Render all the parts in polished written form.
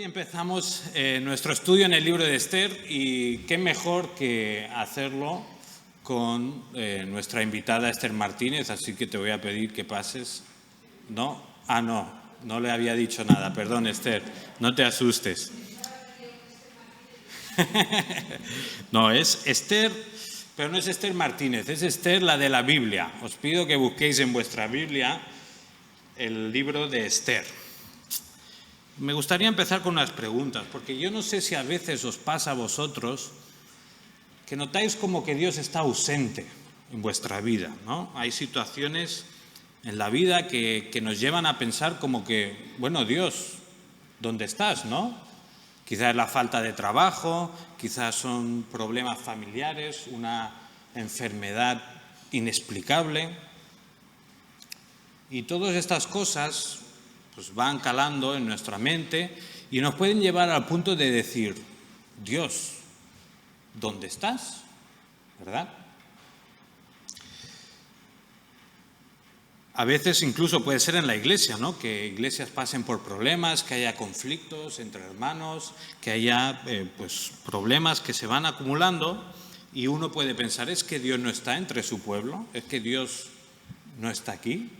empezamos nuestro estudio en el libro de Esther y qué mejor que hacerlo con nuestra invitada Esther Martínez, así que te voy a pedir que pases. ¿No? No le había dicho nada, perdón Esther, no te asustes. No, es Esther, pero no es Esther Martínez, es Esther la de la Biblia. Os pido que busquéis en vuestra Biblia el libro de Esther. Me gustaría empezar con unas preguntas, porque yo no sé si a veces os pasa a vosotros que notáis como que Dios está ausente en vuestra vida, ¿no? Hay situaciones en la vida que nos llevan a pensar como que, bueno, Dios, ¿dónde estás, no? Quizás es la falta de trabajo, quizás son problemas familiares, una enfermedad inexplicable. Y todas estas cosas pues van calando en nuestra mente y nos pueden llevar al punto de decir, Dios, ¿dónde estás? ¿Verdad? A veces incluso puede ser en la iglesia, ¿no? Que iglesias pasen por problemas, que haya conflictos entre hermanos, que haya problemas que se van acumulando y uno puede pensar, ¿es que Dios no está entre su pueblo? ¿Es que Dios no está aquí?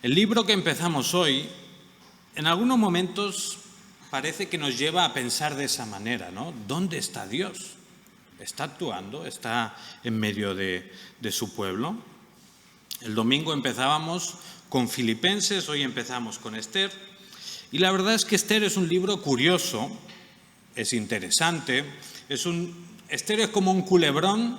El libro que empezamos hoy, en algunos momentos parece que nos lleva a pensar de esa manera, ¿no? ¿Dónde está Dios? ¿Está actuando? ¿Está en medio de su pueblo? El domingo empezábamos con Filipenses, hoy empezamos con Esther. Y la verdad es que Esther es un libro curioso, es interesante. Esther es como un culebrón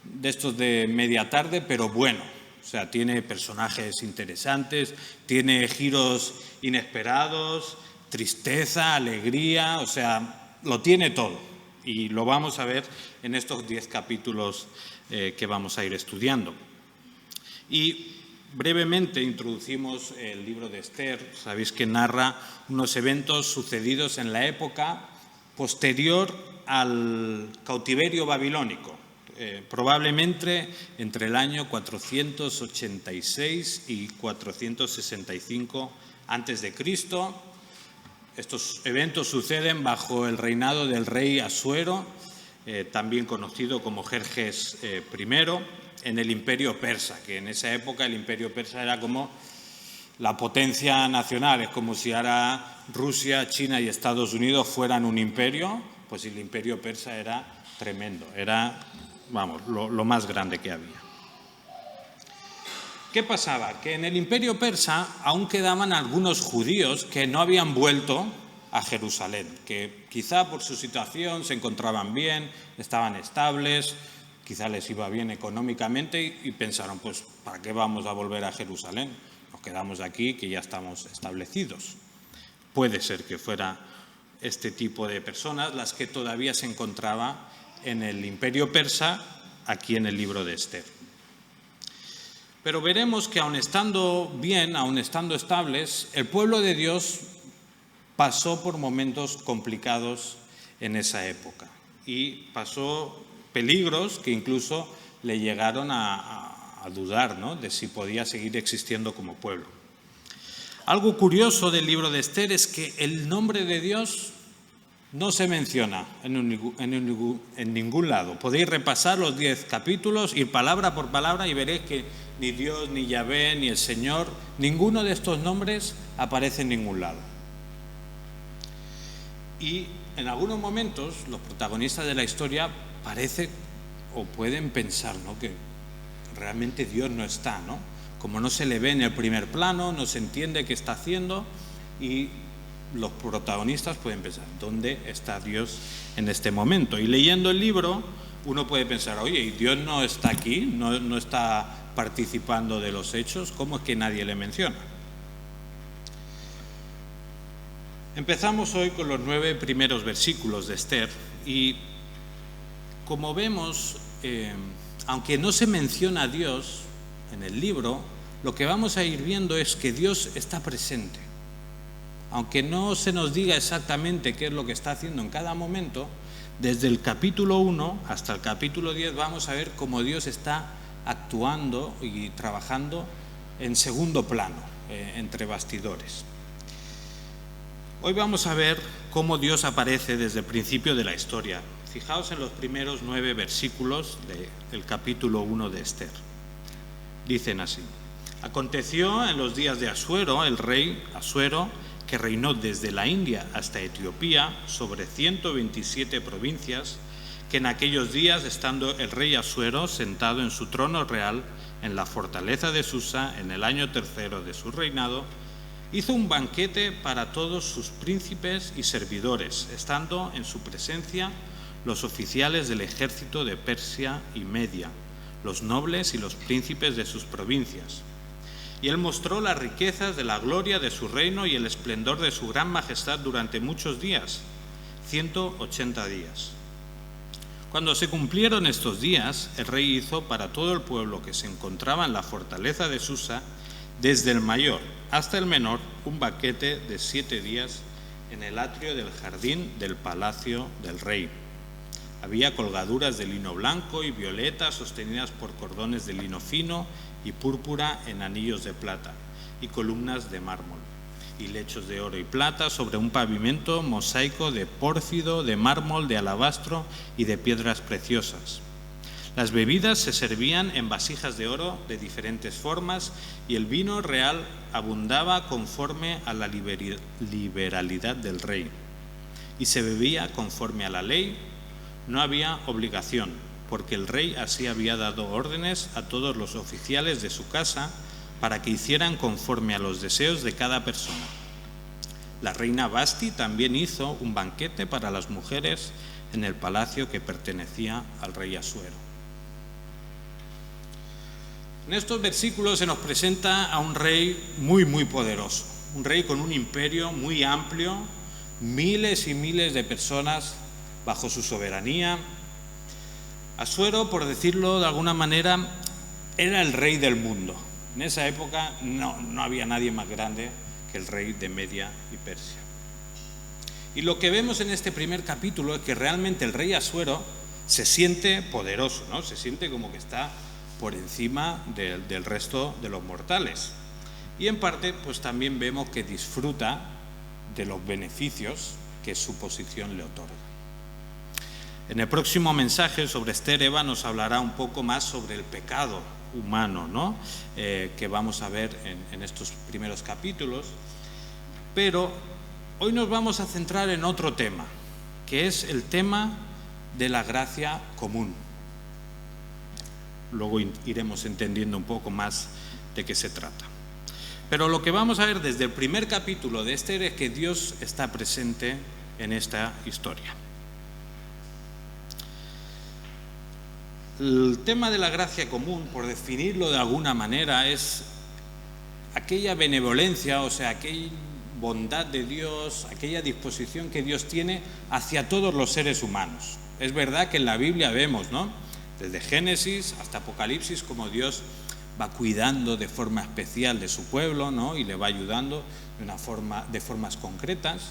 de estos de media tarde, pero bueno. O sea, tiene personajes interesantes, tiene giros inesperados, tristeza, alegría, o sea, lo tiene todo. Y lo vamos a ver en estos 10 capítulos que vamos a ir estudiando. Y brevemente introducimos el libro de Esther. Sabéis que narra unos eventos sucedidos en la época posterior al cautiverio babilónico. Probablemente entre el año 486 y 465 a.C. Estos eventos suceden bajo el reinado del rey Asuero, también conocido como Jerjes I, en el Imperio Persa, que en esa época el Imperio Persa era como la potencia nacional, es como si ahora Rusia, China y Estados Unidos fueran un imperio, pues el Imperio Persa era tremendo, era lo más grande que había. ¿Qué pasaba? Que en el Imperio Persa aún quedaban algunos judíos que no habían vuelto a Jerusalén, que quizá por su situación se encontraban bien, estaban estables, quizá les iba bien económicamente y pensaron, pues, ¿para qué vamos a volver a Jerusalén? Nos quedamos aquí, que ya estamos establecidos. Puede ser que fuera este tipo de personas las que todavía se encontraban en el Imperio Persa, aquí en el libro de Esther. Pero veremos que aun estando bien, aun estando estables, el pueblo de Dios pasó por momentos complicados en esa época y pasó peligros que incluso le llegaron a dudar, ¿no?, de si podía seguir existiendo como pueblo. Algo curioso del libro de Esther es que el nombre de Dios no se menciona en ningún lado. Podéis repasar los 10 capítulos, ir palabra por palabra y veréis que ni Dios, ni Yahvé, ni el Señor, ninguno de estos nombres aparece en ningún lado. Y en algunos momentos los protagonistas de la historia parece o pueden pensar, ¿no?, que realmente Dios no está, ¿no? Como no se le ve en el primer plano, no se entiende qué está haciendo y los protagonistas pueden pensar, ¿dónde está Dios en este momento? Y leyendo el libro, uno puede pensar, oye, ¿y Dios no está aquí? ¿No está participando de los hechos? ¿Cómo es que nadie le menciona? Empezamos hoy con los 9 primeros versículos de Esther y, como vemos, aunque no se menciona a Dios en el libro, lo que vamos a ir viendo es que Dios está presente. Aunque no se nos diga exactamente qué es lo que está haciendo en cada momento, desde el capítulo 1 hasta el capítulo 10 vamos a ver cómo Dios está actuando y trabajando en segundo plano, entre bastidores. Hoy vamos a ver cómo Dios aparece desde el principio de la historia. Fijaos en los primeros 9 versículos del capítulo 1 de Esther. Dicen así: Aconteció en los días de Asuero, el rey Asuero, que reinó desde la India hasta Etiopía sobre 127 provincias, que en aquellos días, estando el rey Asuero sentado en su trono real en la fortaleza de Susa, en el año 3 de su reinado, hizo un banquete para todos sus príncipes y servidores, estando en su presencia los oficiales del ejército de Persia y Media, los nobles y los príncipes de sus provincias. Y él mostró las riquezas de la gloria de su reino y el esplendor de su gran majestad durante muchos días, 180 días. Cuando se cumplieron estos días, el rey hizo para todo el pueblo que se encontraba en la fortaleza de Susa, desde el mayor hasta el menor, un banquete de 7 días en el atrio del jardín del palacio del rey. Había colgaduras de lino blanco y violeta sostenidas por cordones de lino fino y púrpura en anillos de plata, y columnas de mármol, y lechos de oro y plata sobre un pavimento mosaico de pórfido, de mármol, de alabastro y de piedras preciosas. Las bebidas se servían en vasijas de oro de diferentes formas, y el vino real abundaba conforme a la liberalidad del rey. Y se bebía conforme a la ley, no había obligación, porque el rey así había dado órdenes a todos los oficiales de su casa para que hicieran conforme a los deseos de cada persona. La reina Vasti también hizo un banquete para las mujeres en el palacio que pertenecía al rey Asuero. En estos versículos se nos presenta a un rey muy poderoso, un rey con un imperio muy amplio, miles y miles de personas bajo su soberanía. Asuero, por decirlo de alguna manera, era el rey del mundo. En esa época no había nadie más grande que el rey de Media y Persia. Y lo que vemos en este primer capítulo es que realmente el rey Asuero se siente poderoso, ¿no? Se siente como que está por encima del resto de los mortales. Y en parte, pues también vemos que disfruta de los beneficios que su posición le otorga. En el próximo mensaje sobre Esther, Eva nos hablará un poco más sobre el pecado humano, ¿no? Que vamos a ver en estos primeros capítulos. Pero hoy nos vamos a centrar en otro tema, que es el tema de la gracia común. Luego iremos entendiendo un poco más de qué se trata. Pero lo que vamos a ver desde el primer capítulo de Esther es que Dios está presente en esta historia. El tema de la gracia común, por definirlo de alguna manera, es aquella benevolencia, o sea, aquella bondad de Dios, aquella disposición que Dios tiene hacia todos los seres humanos. Es verdad que en la Biblia vemos, ¿no?, desde Génesis hasta Apocalipsis, como Dios va cuidando de forma especial de su pueblo, ¿no?, y le va ayudando de formas concretas.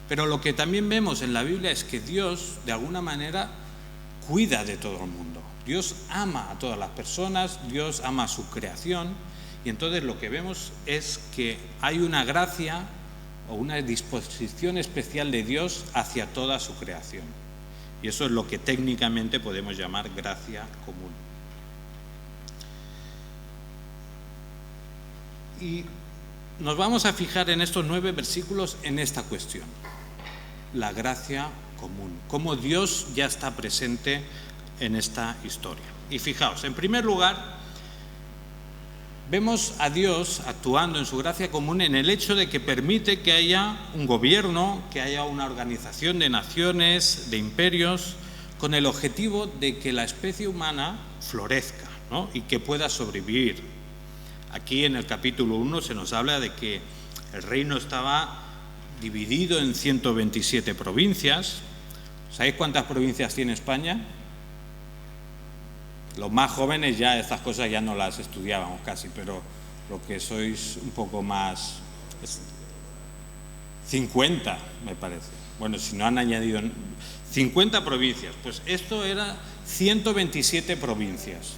Pero lo que también vemos en la Biblia es que Dios, de alguna manera, cuida de todo el mundo. Dios ama a todas las personas, Dios ama a su creación, y entonces lo que vemos es que hay una gracia o una disposición especial de Dios hacia toda su creación. Y eso es lo que técnicamente podemos llamar gracia común. Y nos vamos a fijar en estos 9 versículos en esta cuestión, la gracia común, cómo Dios ya está presente en esta historia. Y fijaos, en primer lugar, vemos a Dios actuando en su gracia común en el hecho de que permite que haya un gobierno, que haya una organización de naciones, de imperios, con el objetivo de que la especie humana florezca, ¿no?, y que pueda sobrevivir. Aquí en el capítulo 1 se nos habla de que el reino estaba dividido en 127 provincias. ¿Sabéis cuántas provincias tiene España? Los más jóvenes ya estas cosas ya no las estudiábamos casi, pero lo que sois un poco más... 50, me parece. Bueno, si no han añadido 50 provincias, pues esto era 127 provincias.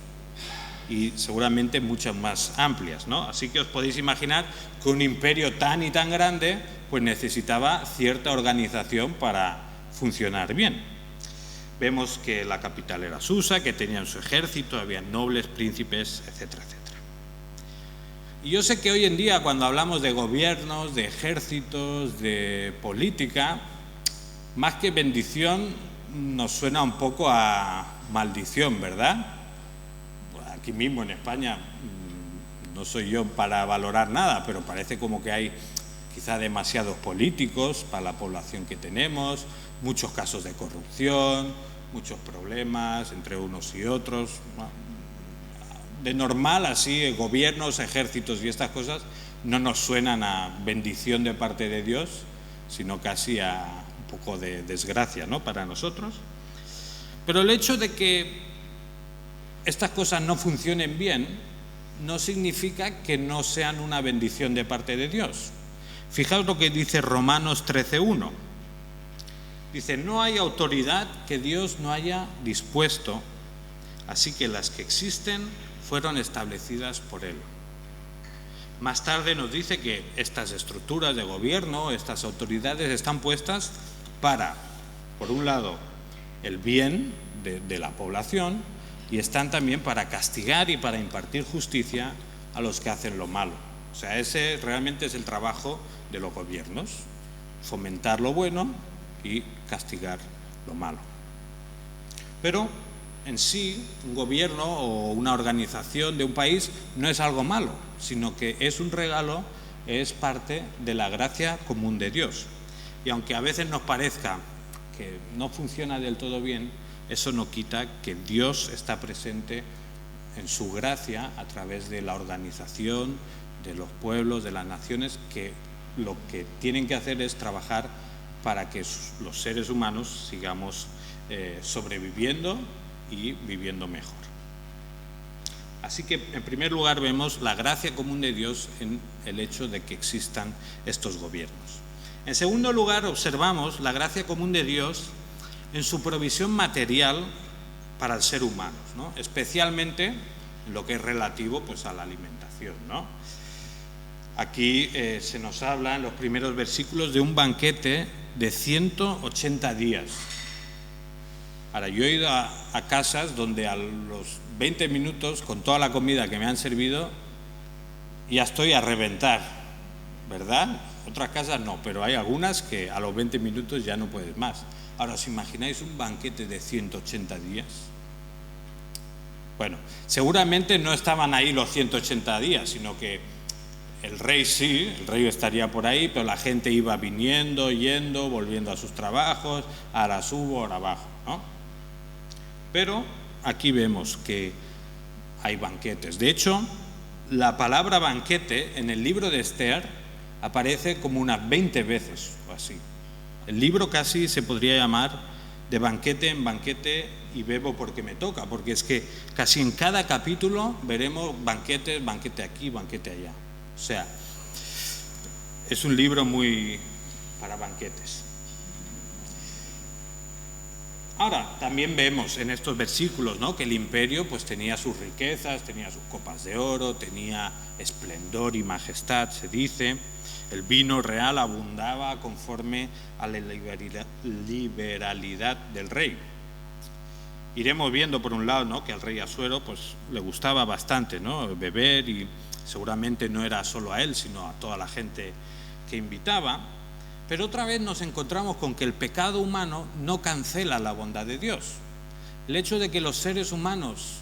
y seguramente muchas más amplias, ¿no? Así que os podéis imaginar que un imperio tan y tan grande pues necesitaba cierta organización para funcionar bien. Vemos que la capital era Susa, que tenían su ejército, había nobles, príncipes, etcétera, etcétera. Y yo sé que hoy en día, cuando hablamos de gobiernos, de ejércitos, de política, más que bendición nos suena un poco a maldición, ¿verdad? Aquí mismo en España, no soy yo para valorar nada, pero parece como que hay quizá demasiados políticos para la población que tenemos, muchos casos de corrupción, muchos problemas entre unos y otros. De normal, así, gobiernos, ejércitos y estas cosas no nos suenan a bendición de parte de Dios, sino casi a un poco de desgracia, ¿no?, para nosotros. Pero el hecho de que estas cosas no funcionen bien no significa que no sean una bendición de parte de Dios. Fijaos lo que dice Romanos 13:1. Dice: no hay autoridad que Dios no haya dispuesto, así que las que existen fueron establecidas por Él. Más tarde nos dice que estas estructuras de gobierno, estas autoridades están puestas para, por un lado, el bien de la población, y están también para castigar y para impartir justicia a los que hacen lo malo. O sea, ese realmente es el trabajo de los gobiernos: fomentar lo bueno y castigar lo malo. Pero en sí, un gobierno o una organización de un país no es algo malo, sino que es un regalo, es parte de la gracia común de Dios. Y aunque a veces nos parezca que no funciona del todo bien, eso no quita que Dios está presente en su gracia a través de la organización de los pueblos, de las naciones, que lo que tienen que hacer es trabajar para que los seres humanos sigamos sobreviviendo y viviendo mejor. Así que, en primer lugar, vemos la gracia común de Dios en el hecho de que existan estos gobiernos. En segundo lugar, observamos la gracia común de Dios en su provisión material para el ser humano, ¿no?, especialmente en lo que es relativo pues a la alimentación, ¿no? Aquí se nos habla en los primeros versículos de un banquete de 180 días. Ahora, yo he ido a casas donde a los 20 minutos, con toda la comida que me han servido, ya estoy a reventar, ¿verdad? Otras casas no, pero hay algunas que a los 20 minutos ya no puedes más. Ahora, ¿os imagináis un banquete de 180 días? Bueno, seguramente no estaban ahí los 180 días, sino que el rey sí, el rey estaría por ahí, pero la gente iba viniendo, yendo, volviendo a sus trabajos, ahora subo, ahora bajo, ¿no? Pero aquí vemos que hay banquetes. De hecho, la palabra banquete en el libro de Esther aparece como unas 20 veces o así. El libro casi se podría llamar de banquete en banquete y bebo porque me toca, porque es que casi en cada capítulo veremos banquetes, banquete aquí, banquete allá. O sea, es un libro muy para banquetes. Ahora, también vemos en estos versículos, ¿no?, que el imperio pues tenía sus riquezas, tenía sus copas de oro, tenía esplendor y majestad, se dice. El vino real abundaba conforme a la liberalidad del rey. Iremos viendo, por un lado, ¿no?, que al rey Asuero pues le gustaba bastante, ¿no?, beber, y seguramente no era solo a él, sino a toda la gente que invitaba. Pero otra vez nos encontramos con que el pecado humano no cancela la bondad de Dios. El hecho de que los seres humanos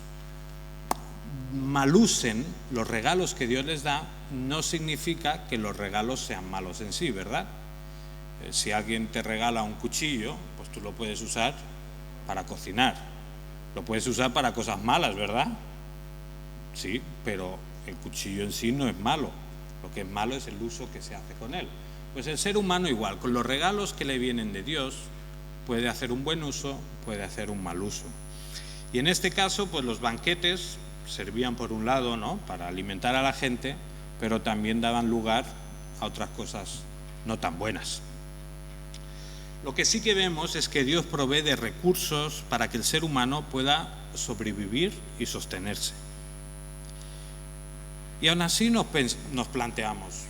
malusen los regalos que Dios les da no significa que los regalos sean malos en sí, ¿verdad? Si alguien te regala un cuchillo, pues tú lo puedes usar para cocinar, lo puedes usar para cosas malas, ¿verdad? Sí, pero el cuchillo en sí no es malo, lo que es malo es el uso que se hace con él. Pues el ser humano igual, con los regalos que le vienen de Dios, puede hacer un buen uso, puede hacer un mal uso. Y en este caso, pues los banquetes servían por un lado, ¿no?, para alimentar a la gente, pero también daban lugar a otras cosas no tan buenas. Lo que sí que vemos es que Dios provee de recursos para que el ser humano pueda sobrevivir y sostenerse. Y aún así nos planteamos,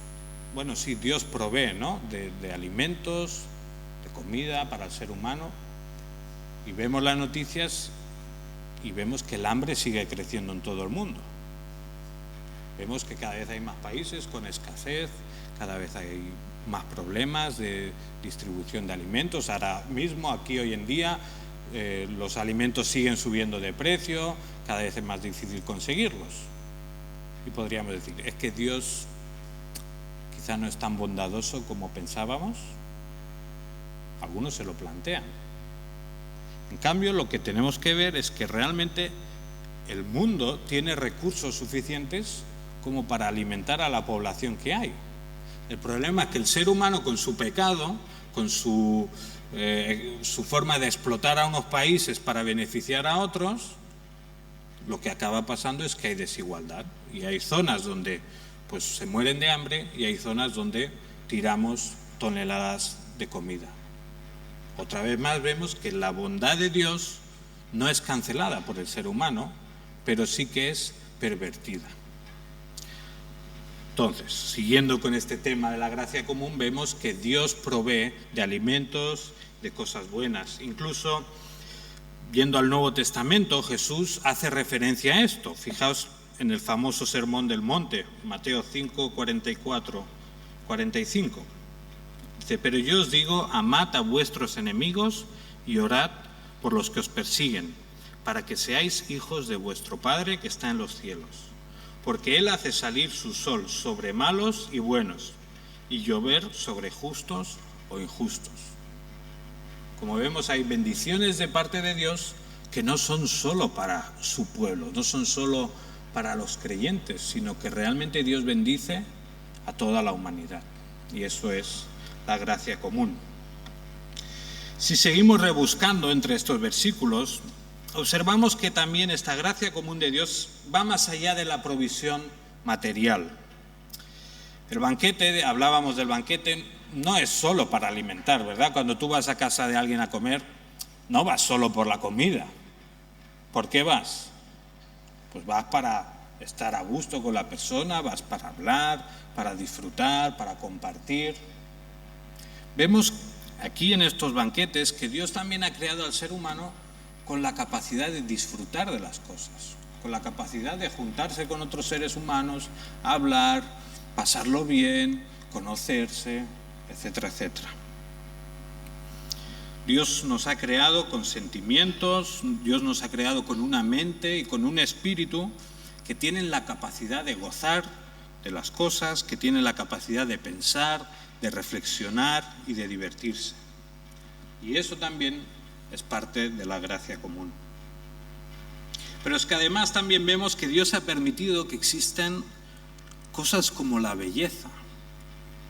bueno, sí, Dios provee, ¿no?, de alimentos, de comida para el ser humano, y vemos las noticias y vemos que el hambre sigue creciendo en todo el mundo. Vemos que cada vez hay más países con escasez, cada vez hay más problemas de distribución de alimentos. Ahora mismo, aquí hoy en día, los alimentos siguen subiendo de precio, cada vez es más difícil conseguirlos. Y podríamos decir, ¿es que Dios quizá no es tan bondadoso como pensábamos? Algunos se lo plantean. En cambio, lo que tenemos que ver es que realmente el mundo tiene recursos suficientes como para alimentar a la población que hay. El problema es que el ser humano, con su pecado, con su forma de explotar a unos países para beneficiar a otros, lo que acaba pasando es que hay desigualdad, y hay zonas donde pues se mueren de hambre y hay zonas donde tiramos toneladas de comida. Otra vez más vemos que la bondad de Dios no es cancelada por el ser humano, pero sí que es pervertida. Entonces, siguiendo con este tema de la gracia común, vemos que Dios provee de alimentos, de cosas buenas. Incluso, yendo al Nuevo Testamento, Jesús hace referencia a esto. Fijaos en el famoso Sermón del Monte, Mateo 5, 44, 45. Dice, pero yo os digo, amad a vuestros enemigos y orad por los que os persiguen, para que seáis hijos de vuestro Padre que está en los cielos. Porque Él hace salir su sol sobre malos y buenos, y llover sobre justos o injustos. Como vemos, hay bendiciones de parte de Dios que no son solo para su pueblo, no son solo para los creyentes, sino que realmente Dios bendice a toda la humanidad. Y eso es la gracia común. Si seguimos rebuscando entre estos versículos, observamos que también esta gracia común de Dios va más allá de la provisión material. El banquete, hablábamos del banquete, no es solo para alimentar, ¿verdad? Cuando tú vas a casa de alguien a comer, no vas solo por la comida. ¿Por qué vas? Pues vas para estar a gusto con la persona, vas para hablar, para disfrutar, para compartir. Vemos aquí en estos banquetes que Dios también ha creado al ser humano con la capacidad de disfrutar de las cosas, con la capacidad de juntarse con otros seres humanos, hablar, pasarlo bien, conocerse, etcétera, etcétera. Dios nos ha creado con sentimientos, Dios nos ha creado con una mente y con un espíritu que tienen la capacidad de gozar de las cosas, que tienen la capacidad de pensar, de reflexionar y de divertirse. Y eso también es parte de la gracia común. Pero es que además también vemos que Dios ha permitido que existan cosas como la belleza,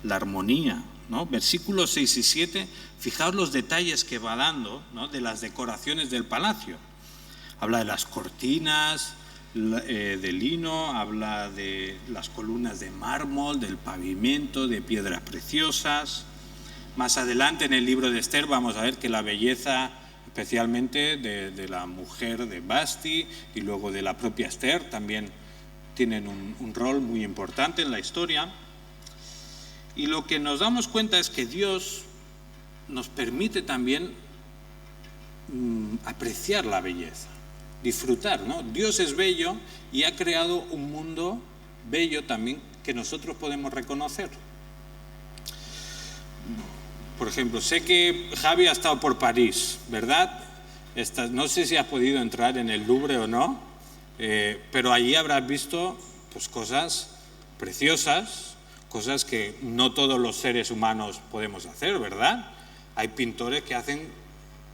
la armonía, ¿no? Versículos 6 y 7, fijaos los detalles que va dando, ¿no?, de las decoraciones del palacio. Habla de las cortinas de lino, habla de las columnas de mármol, del pavimento, de piedras preciosas. Más adelante en el libro de Esther vamos a ver que la belleza, especialmente de la mujer de Vasti y luego de la propia Esther, también tienen un rol muy importante en la historia. Y lo que nos damos cuenta es que Dios nos permite también apreciar la belleza, disfrutar, ¿no? Dios es bello y ha creado un mundo bello también que nosotros podemos reconocer. Por ejemplo, sé que Javi ha estado por París, ¿verdad? No sé si has podido entrar en el Louvre o no, pero allí habrás visto pues cosas preciosas, cosas que no todos los seres humanos podemos hacer, ¿verdad? Hay pintores que hacen,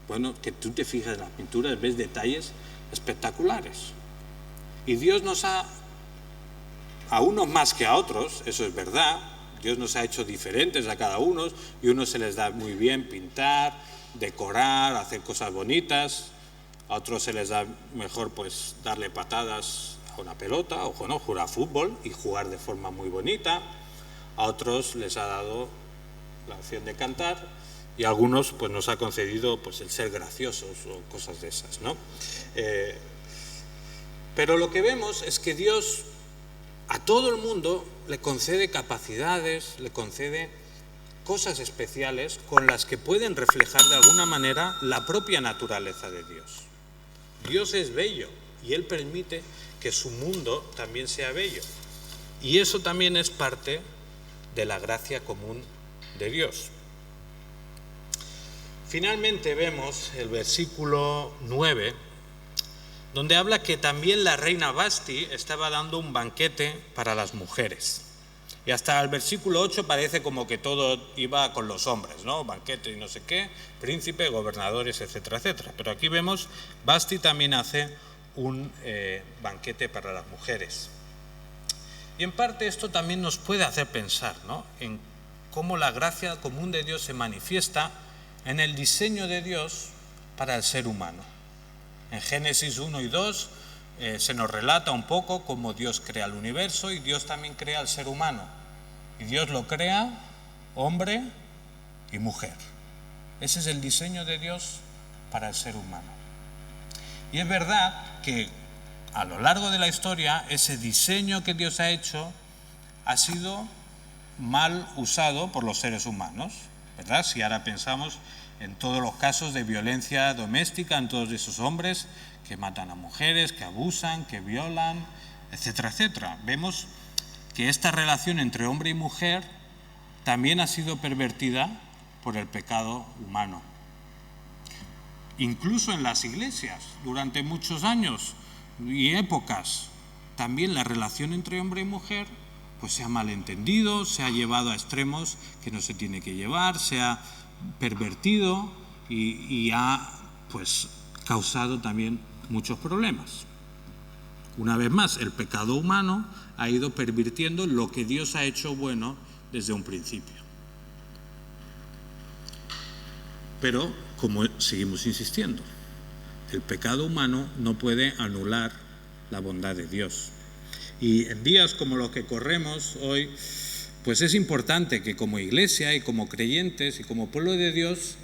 bueno, que tú te fijas en las pinturas, ves detalles espectaculares. Y Dios nos ha, a unos más que a otros, eso es verdad, Dios nos ha hecho diferentes a cada uno, y a unos se les da muy bien pintar, decorar, hacer cosas bonitas, a otros se les da mejor pues darle patadas a una pelota, o no, jugar fútbol y jugar de forma muy bonita. A otros les ha dado la opción de cantar, y a algunos pues nos ha concedido pues el ser graciosos o cosas de esas, ¿no? Pero lo que vemos es que Dios a todo el mundo le concede capacidades, le concede cosas especiales con las que pueden reflejar de alguna manera la propia naturaleza de Dios. Dios es bello y Él permite que su mundo también sea bello. Y eso también es parte de la gracia común de Dios. Finalmente vemos el versículo 9, donde habla que también la reina Vasti estaba dando un banquete para las mujeres. Y hasta el versículo 8 parece como que todo iba con los hombres, ¿no? Banquete y no sé qué, príncipe, gobernadores, etcétera, etcétera. Pero aquí vemos, Vasti también hace un banquete para las mujeres. Y en parte esto también nos puede hacer pensar, ¿no?, en cómo la gracia común de Dios se manifiesta en el diseño de Dios para el ser humano. En Génesis 1 y 2 se nos relata un poco cómo Dios crea el universo y Dios también crea al ser humano. Y Dios lo crea hombre y mujer. Ese es el diseño de Dios para el ser humano. Y es verdad que a lo largo de la historia ese diseño que Dios ha hecho ha sido mal usado por los seres humanos, ¿verdad? Si ahora pensamos en todos los casos de violencia doméstica, en todos esos hombres que matan a mujeres, que abusan, que violan, etcétera, etcétera. Vemos que esta relación entre hombre y mujer también ha sido pervertida por el pecado humano. Incluso en las iglesias, durante muchos años y épocas, también la relación entre hombre y mujer pues se ha malentendido, se ha llevado a extremos que no se tiene que llevar, se ha pervertido y ha pues causado también muchos problemas. Una vez más, el pecado humano ha ido pervirtiendo lo que Dios ha hecho bueno desde un principio. Pero, como seguimos insistiendo, el pecado humano no puede anular la bondad de Dios. Y en días como los que corremos hoy, pues es importante que como iglesia y como creyentes y como pueblo de Dios,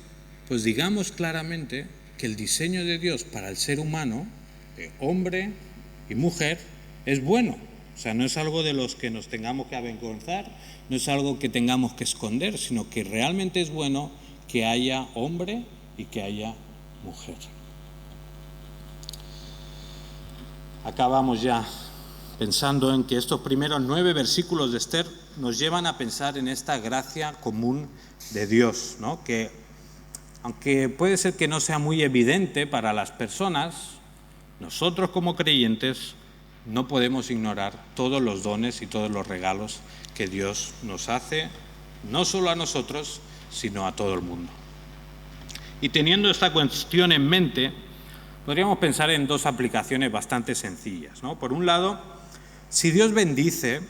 pues digamos claramente que el diseño de Dios para el ser humano, de hombre y mujer, es bueno. O sea, no es algo de los que nos tengamos que avergonzar, no es algo que tengamos que esconder, sino que realmente es bueno que haya hombre y que haya mujer. Acabamos ya pensando en que estos primeros 9 versículos de Esther nos llevan a pensar en esta gracia común de Dios, ¿no? Que aunque puede ser que no sea muy evidente para las personas, nosotros como creyentes no podemos ignorar todos los dones y todos los regalos que Dios nos hace, no solo a nosotros, sino a todo el mundo. Y teniendo esta cuestión en mente, podríamos pensar en 2 aplicaciones bastante sencillas, ¿no? Por un lado, si Dios bendice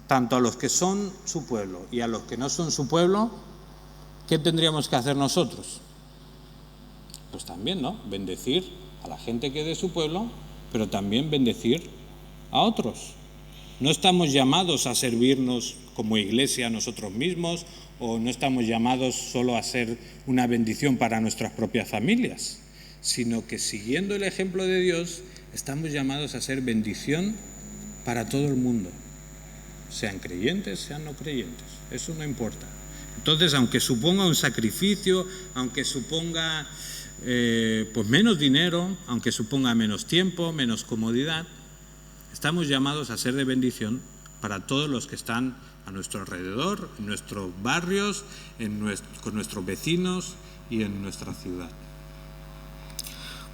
tanto a los que son su pueblo y a los que no son su pueblo, ¿qué tendríamos que hacer nosotros? Pues también, ¿no? Bendecir a la gente que es de su pueblo, pero también bendecir a otros. No estamos llamados a servirnos como iglesia a nosotros mismos, o no estamos llamados solo a ser una bendición para nuestras propias familias, sino que siguiendo el ejemplo de Dios, estamos llamados a ser bendición para todo el mundo, sean creyentes, sean no creyentes, eso no importa. Entonces, aunque suponga un sacrificio, aunque suponga pues menos dinero, aunque suponga menos tiempo, menos comodidad, estamos llamados a ser de bendición para todos los que están a nuestro alrededor, en nuestros barrios, con nuestros vecinos y en nuestra ciudad.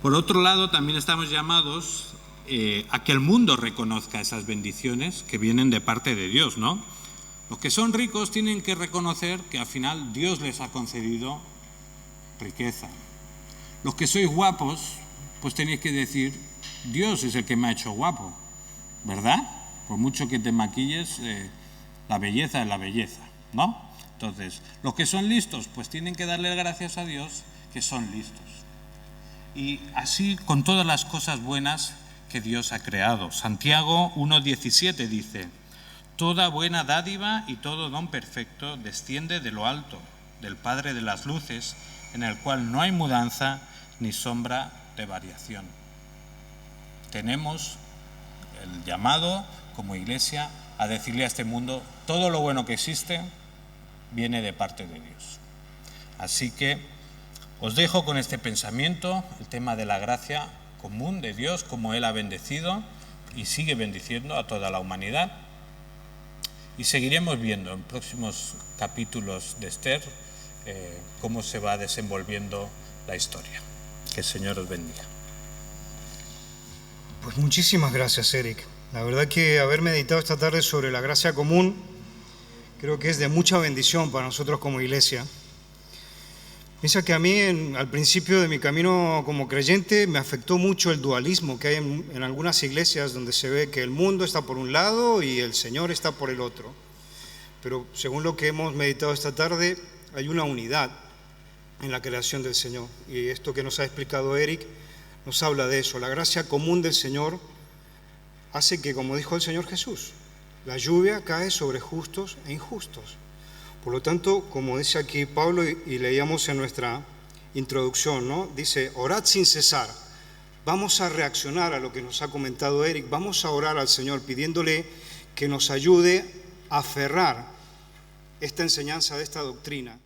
Por otro lado, también estamos llamados a que el mundo reconozca esas bendiciones que vienen de parte de Dios, ¿no? Los que son ricos tienen que reconocer que al final Dios les ha concedido riqueza. Los que sois guapos, pues tenéis que decir, Dios es el que me ha hecho guapo, ¿verdad? Por mucho que te maquilles, la belleza es la belleza, ¿no? Entonces, los que son listos, pues tienen que darle gracias a Dios que son listos. Y así con todas las cosas buenas que Dios ha creado. Santiago 1:17 dice: toda buena dádiva y todo don perfecto desciende de lo alto, del Padre de las luces, en el cual no hay mudanza ni sombra de variación. Tenemos el llamado como iglesia a decirle a este mundo: todo lo bueno que existe viene de parte de Dios. Así que os dejo con este pensamiento, el tema de la gracia común de Dios, como Él ha bendecido y sigue bendiciendo a toda la humanidad. Y seguiremos viendo en próximos capítulos de Esther cómo se va desenvolviendo la historia. Que el Señor os bendiga. Pues muchísimas gracias, Eric. La verdad que haber meditado esta tarde sobre la gracia común creo que es de mucha bendición para nosotros como iglesia. Piensa que a mí al principio de mi camino como creyente me afectó mucho el dualismo que hay en algunas iglesias, donde se ve que el mundo está por un lado y el Señor está por el otro. Pero según lo que hemos meditado esta tarde, hay una unidad en la creación del Señor. Y esto que nos ha explicado Eric nos habla de eso. La gracia común del Señor hace que, como dijo el Señor Jesús, la lluvia cae sobre justos e injustos. Por lo tanto, como dice aquí Pablo y leíamos en nuestra introducción, ¿no? Dice: orad sin cesar. Vamos a reaccionar a lo que nos ha comentado Eric. Vamos a orar al Señor pidiéndole que nos ayude a aferrar esta enseñanza de esta doctrina.